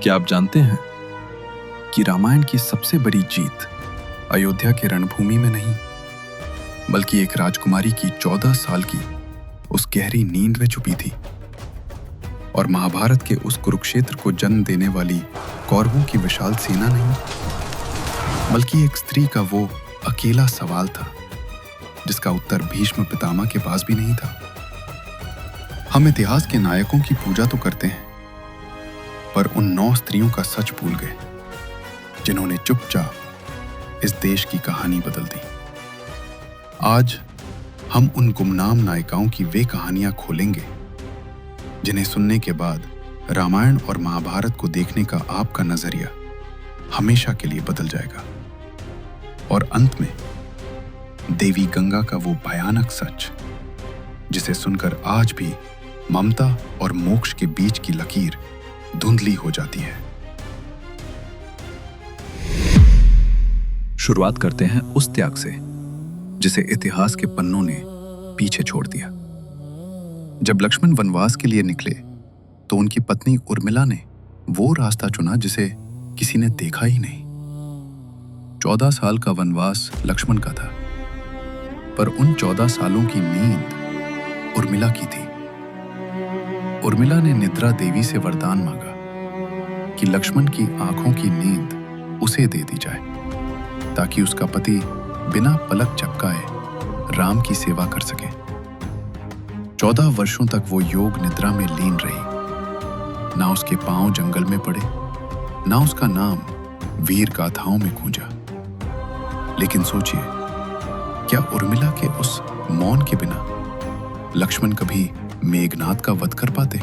क्या आप जानते हैं कि रामायण की सबसे बड़ी जीत अयोध्या के रणभूमि में नहीं, बल्कि एक राजकुमारी की 14 साल की उस गहरी नींद में छुपी थी, और महाभारत के उस कुरुक्षेत्र को जन्म देने वाली कौरवों की विशाल सेना नहीं, बल्कि एक स्त्री का वो अकेला सवाल था जिसका उत्तर भीष्म पितामह के पास भी नहीं था। हम इतिहास के नायकों की पूजा तो करते हैं, पर उन 9 स्त्रियों का सच भूल गए जिन्होंने चुपचाप इस देश की कहानी बदल दी। आज हम उन गुमनाम नायिकाओं की वे कहानियां खोलेंगे जिन्हें सुनने के बाद रामायण और महाभारत को देखने का आपका नजरिया हमेशा के लिए बदल जाएगा। और अंत में देवी गंगा का वो भयानक सच जिसे सुनकर आज भी ममता और मोक्ष के बीच की लकीर धुंधली हो जाती है। शुरुआत करते हैं उस त्याग से जिसे इतिहास के पन्नों ने पीछे छोड़ दिया। जब लक्ष्मण वनवास के लिए निकले तो उनकी पत्नी उर्मिला ने वो रास्ता चुना जिसे किसी ने देखा ही नहीं। 14 साल का वनवास लक्ष्मण का था, पर उन 14 सालों की नींद उर्मिला की थी। उर्मिला ने निद्रा देवी से वरदान मांगा कि लक्ष्मण की आंखों की नींद उसे दे दी जाए ताकि उसका पति बिना पलक झपकाए राम की सेवा कर सके। 14 वर्षों तक वो योग निद्रा में लीन रही। ना उसके पांव जंगल में पड़े, ना उसका नाम वीर गाथाओं में गूंजा। लेकिन सोचिए, क्या उर्मिला के उस मौन के बिना लक्ष्मण कभी मेघनाद का वध कर पाते?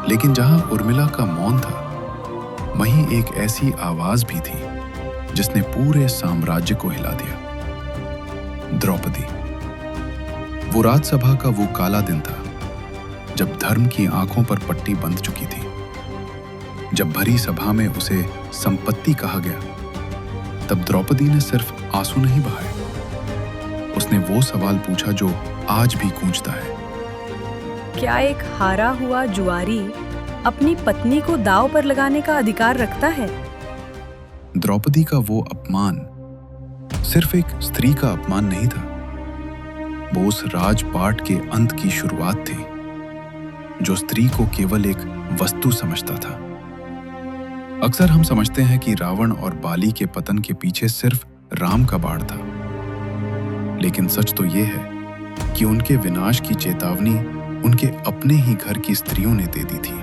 लेकिन जहां उर्मिला का मौन था, वहीं एक ऐसी आवाज भी थी जिसने पूरे साम्राज्य को हिला दिया। द्रौपदी। वो राजसभा का वो काला दिन था जब धर्म की आंखों पर पट्टी बंध चुकी थी, जब भरी सभा में उसे संपत्ति कहा गया, तब द्रौपदी ने सिर्फ आंसू नहीं बहाए। उसने वो सवाल पूछा जो आज भी गूंजता है। क्या एक हारा हुआ जुआरी अपनी पत्नी को दांव पर लगाने का अधिकार रखता है? द्रौपदी का वो अपमान सिर्फ एक स्त्री का अपमान नहीं था, वो उस राजपाट के अंत की शुरुआत थी जो स्त्री को केवल एक वस्तु समझता था। अक्सर हम समझते हैं कि रावण और बाली के पतन के पीछे सिर्फ राम का बाड़ था, लेकिन सच तो ये है कि उनके विनाश की चेतावनी उनके अपने ही घर की स्त्रियों ने दे दी थी।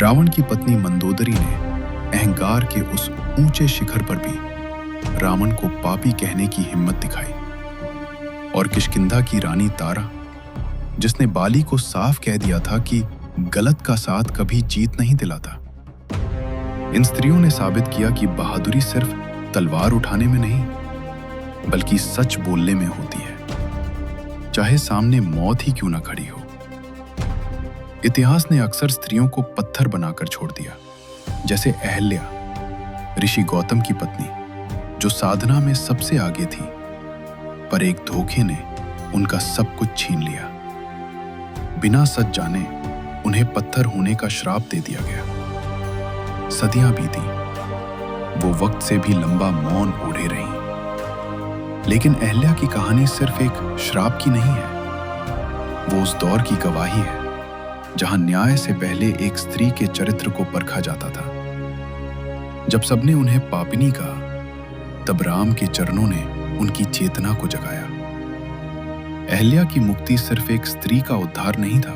रावण की पत्नी मंदोदरी ने अहंकार के उस ऊंचे शिखर पर भी रावण को पापी कहने की हिम्मत दिखाई, और किष्किंधा की रानी तारा, जिसने बाली को साफ कह दिया था कि गलत का साथ कभी जीत नहीं दिलाता। इन स्त्रियों ने साबित किया कि बहादुरी सिर्फ तलवार उठाने में नहीं, बल्कि सच बोलने में होती है, चाहे सामने मौत ही क्यों ना खड़ी हो। इतिहास ने अक्सर स्त्रियों को पत्थर बनाकर छोड़ दिया, जैसे अहल्या, ऋषि गौतम की पत्नी, जो साधना में सबसे आगे थी, पर एक धोखे ने उनका सब कुछ छीन लिया। बिना सच जाने उन्हें पत्थर होने का श्राप दे दिया गया। सदियां बीती, वो वक्त से भी लंबा मौन ओढ़े रही, लेकिन अहल्या की कहानी सिर्फ एक श्राप की नहीं है, वो उस दौर की गवाही है जहां न्याय से पहले एक स्त्री के चरित्र को परखा जाता था। जब सबने उन्हें पापिनी कहा, तब राम के चरणों ने उनकी चेतना को जगाया। अहल्या की मुक्ति सिर्फ एक स्त्री का उद्धार नहीं था,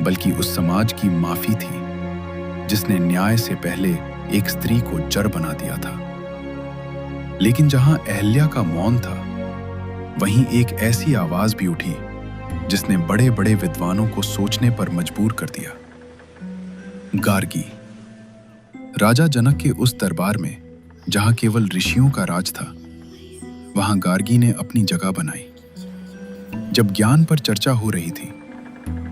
बल्कि उस समाज की माफी थी जिसने न्याय से पहले एक स्त्री को जड़ बना दिया था। लेकिन जहां अहल्या का मौन था, वहीं एक ऐसी आवाज भी उठी जिसने बड़े बड़े विद्वानों को सोचने पर मजबूर कर दिया। गार्गी। राजा जनक के उस दरबार में जहां केवल ऋषियों का राज था, वहां गार्गी ने अपनी जगह बनाई। जब ज्ञान पर चर्चा हो रही थी,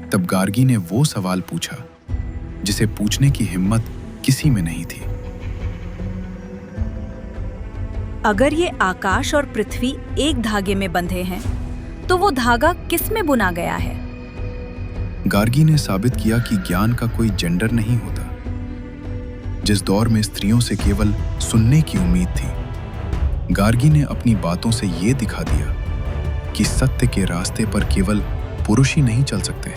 तब गार्गी ने वो सवाल पूछा जिसे पूछने की हिम्मत किसी में नहीं थी। अगर ये आकाश और पृथ्वी एक धागे में बंधे हैं, तो वो धागा किस में बुना गया है? गार्गी ने साबित किया कि ज्ञान का कोई जेंडर नहीं होता। जिस दौर में स्त्रियों से केवल सुनने की उम्मीद थी, गार्गी ने अपनी बातों से ये दिखा दिया कि सत्य के रास्ते पर केवल पुरुष ही नहीं चल सकते।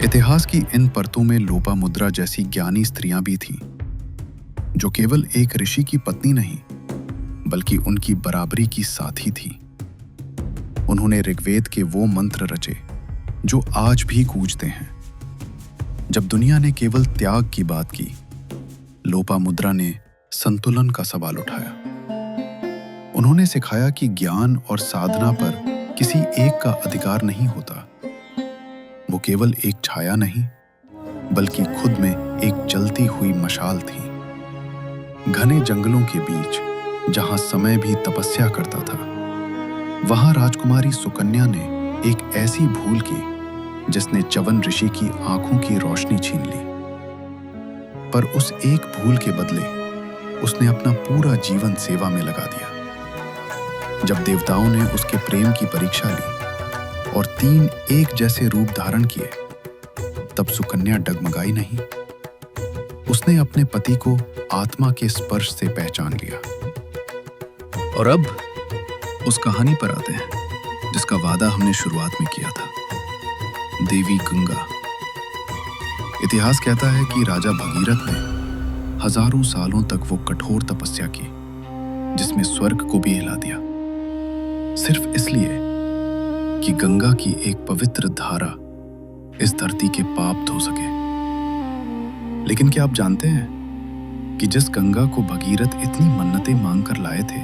इतिहास की इन परतों में लोपामुद्रा जैसी ज्ञानी स्त्रियां भी थीं, जो केवल एक ऋषि की पत्नी नहीं, बल्कि उनकी बराबरी की साथी थी। उन्होंने ऋग्वेद के वो मंत्र रचे जो आज भी गूंजते हैं। जब दुनिया ने केवल त्याग की बात की, लोपामुद्रा ने संतुलन का सवाल उठाया। उन्होंने सिखाया कि ज्ञान और साधना पर किसी एक का अधिकार नहीं होता। वो केवल एक छाया नहीं, बल्कि खुद में एक जलती हुई मशाल थी। घने जंगलों के बीच, जहां समय भी तपस्या करता था, वहां राजकुमारी सुकन्या ने एक ऐसी भूल की जिसने च्यवन ऋषि की आंखों की रोशनी छीन ली। पर उस एक भूल के बदले उसने अपना पूरा जीवन सेवा में लगा दिया। जब देवताओं ने उसके प्रेम की परीक्षा ली और 3 एक जैसे रूप धारण किए, तब सुकन्या डगमगाई नहीं। उसने अपने पति को आत्मा के स्पर्श से पहचान लिया। और अब उस कहानी पर आते हैं जिसका वादा हमने शुरुआत में किया था, देवी गंगा। इतिहास कहता है कि राजा भगीरथ ने हजारों सालों तक वो कठोर तपस्या की, जिसमें स्वर्ग को भी हिला दिया, सिर्फ इसलिए कि गंगा की एक पवित्र धारा इस धरती के पाप धो सके। लेकिन क्या आप जानते हैं कि जिस गंगा को भगीरथ इतनी मन्नतें मांग कर लाए थे,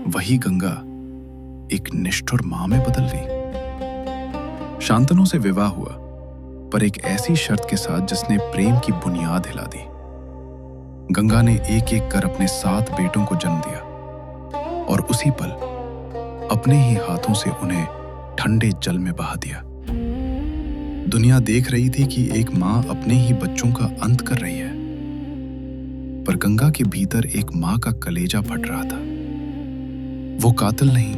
वही गंगा एक निष्ठुर मां में बदल गई। शांतनु से विवाह हुआ, पर एक ऐसी शर्त के साथ जिसने प्रेम की बुनियाद हिला दी। गंगा ने एक एक कर अपने 7 बेटों को जन्म दिया और उसी पल अपने ही हाथों से उन्हें ठंडे जल में बहा दिया। दुनिया देख रही थी कि एक मां अपने ही बच्चों का अंत कर रही है, पर गंगा के भीतर एक मां का कलेजा फट रहा था। वो कातिल नहीं,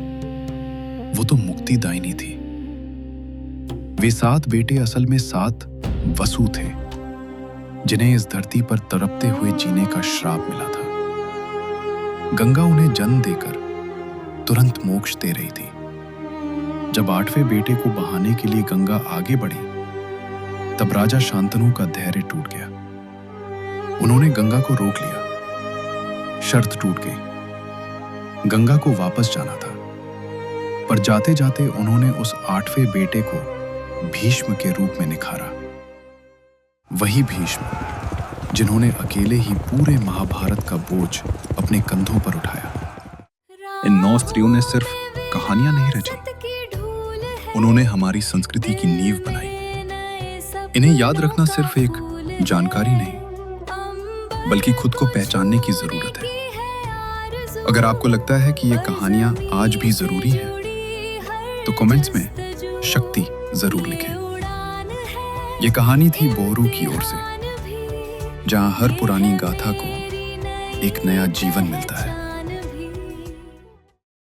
वो तो मुक्तिदायिनी थी। वे 7 बेटे असल में 7 वसु थे, जिन्हें इस धरती पर तड़पते हुए जीने का श्राप मिला था। गंगा उन्हें जन्म देकर तुरंत मोक्ष दे रही थी। जब 8वें बेटे को बहाने के लिए गंगा आगे बढ़ी, तब राजा शांतनु का धैर्य टूट गया। उन्होंने गंगा को रोक लिया। शर्त टूट गई। गंगा को वापस जाना था, पर जाते जाते उन्होंने उस 8वें बेटे को भीष्म के रूप में निखारा। वही भीष्म जिन्होंने अकेले ही पूरे महाभारत का बोझ अपने कंधों पर उठाया। इन 9 स्त्रियों ने सिर्फ कहानियां नहीं रची, उन्होंने हमारी संस्कृति की नींव बनाई। इन्हें याद रखना सिर्फ एक जानकारी नहीं, बल्कि खुद को पहचानने की जरूरत है। अगर आपको लगता है कि ये कहानियां आज भी जरूरी हैं, तो कमेंट्स में शक्ति जरूर लिखें। ये कहानी थी बोरू की ओर से, जहां हर पुरानी गाथा को एक नया जीवन मिलता है।